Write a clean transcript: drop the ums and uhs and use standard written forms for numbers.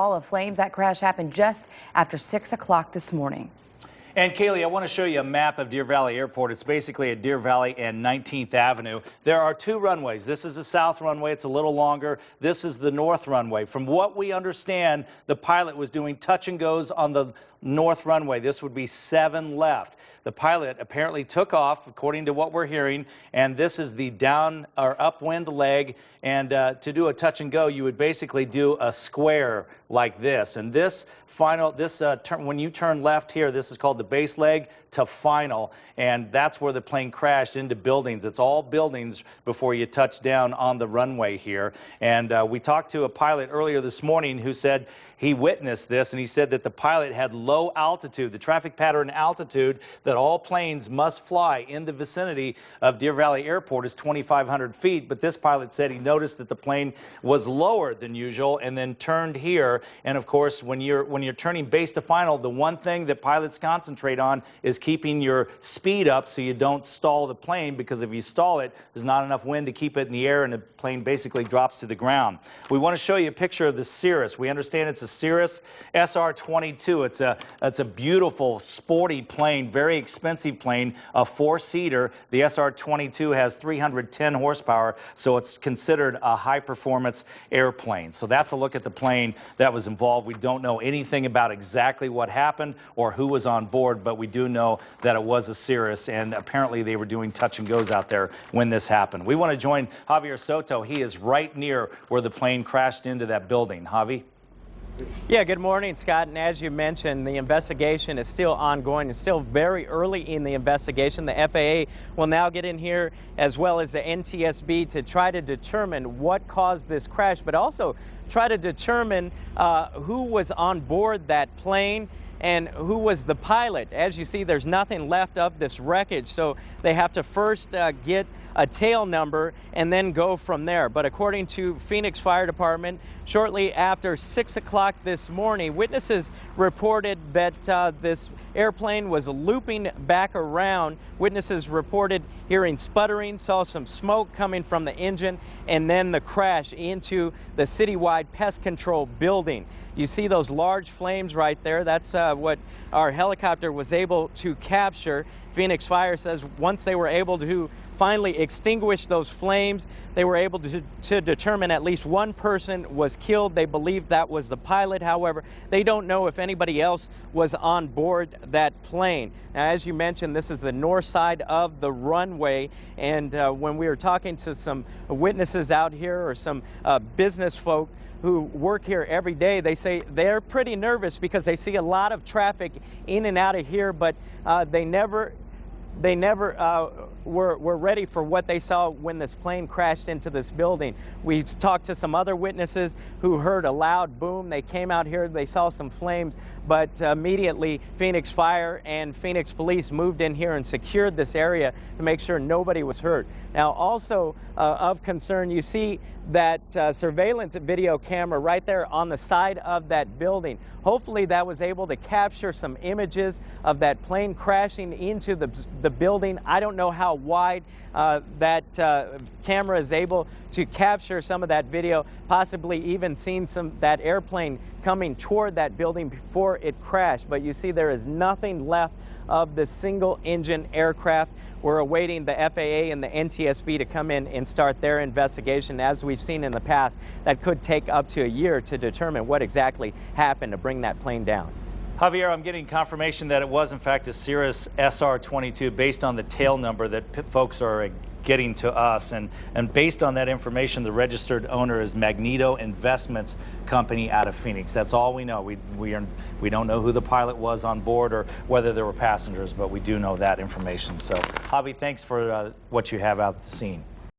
All of flames. That crash happened just after 6 o'clock this morning. And Kaylee, I want to show you a map of Deer Valley Airport. It's basically at Deer Valley and 19th Avenue. There are two runways. This is the south runway. It's a little longer. This is the north runway. From what we understand, the pilot was doing touch and goes on the north runway. This would be 7 left. The pilot apparently took off, according to what we're hearing, and this is the down or upwind leg. And to do a touch and go, you would basically do a square like this. And this final, when you turn left here, this is called the base leg to final, and that's where the plane crashed into buildings. It's all buildings before you touch down on the runway here. And we talked to a pilot earlier this morning who said he witnessed this, and he said that the pilot had low altitude, the traffic pattern altitude that all planes must fly in the vicinity of Deer Valley Airport is 2,500 feet. But this pilot said he noticed that the plane was lower than usual and then turned here. And of course, when you're turning base to final, the one thing that pilots concentrate on is keeping your speed up so you don't stall the plane, because if you stall it, there's not enough wind to keep it in the air and the plane basically drops to the ground. We want to show you a picture of the Cirrus. We understand it's a Cirrus SR-22. It's a beautiful, sporty plane, very expensive plane, a 4-seater. The SR-22 has 310 horsepower, so it's considered a high-performance airplane. So that's a look at the plane that was involved. We don't know anything about exactly what happened or who was on board, but we do know that it was a Cirrus, and apparently they were doing touch and goes out there when this happened. We want to join Javier Soto. He is right near where the plane crashed into that building. Javi? Yeah, good morning, Scott. And as you mentioned, the investigation is still ongoing. It's still very early in the investigation. The FAA will now get in here, as well as the NTSB, to try to determine what caused this crash, but also try to determine who was on board that plane and who was the pilot. As you see, there's nothing left of this wreckage, so they have to first get a tail number and then go from there. But according to Phoenix Fire Department, shortly after 6 o'clock this morning, witnesses reported that this airplane was looping back around. Witnesses reported hearing sputtering, saw some smoke coming from the engine, and then the crash into the citywide pest control building. You see those large flames right there. That's what our helicopter was able to capture. Phoenix Fire says once they were able to finally extinguish those flames, they were able to determine at least one person was killed. They believe that was the pilot. However, they don't know if anybody else was on board that plane. Now, as you mentioned, this is the north side of the runway, and when we were talking to some witnesses out here, or some business folk who work here every day, they say they're pretty nervous because they see a lot of traffic in and out of here, but they never were ready for what they saw when this plane crashed into this building. We talked to some other witnesses who heard a loud boom. They came out here, they saw some flames, but immediately Phoenix Fire and Phoenix Police moved in here and secured this area to make sure nobody was hurt. Now, also of concern, you see that surveillance video camera right there on the side of that building. Hopefully that was able to capture some images of that plane crashing into the building. I don't know how wide that camera is able to capture some of that video, possibly even seeing that airplane coming toward that building before it crashed. But you see there is nothing left of the single-engine aircraft. We're awaiting the FAA and the NTSB to come in and start their investigation. As we've seen in the past, that could take up to a year to determine what exactly happened to bring that plane down. Javier, I'm getting confirmation that it was in fact a Cirrus SR-22 based on the tail number that folks are getting to us, and based on that information, the registered owner is Magneto Investments Company out of Phoenix. That's all we know. We don't know who the pilot was on board or whether there were passengers, but we do know that information. So, Javi, thanks for what you have out at the scene.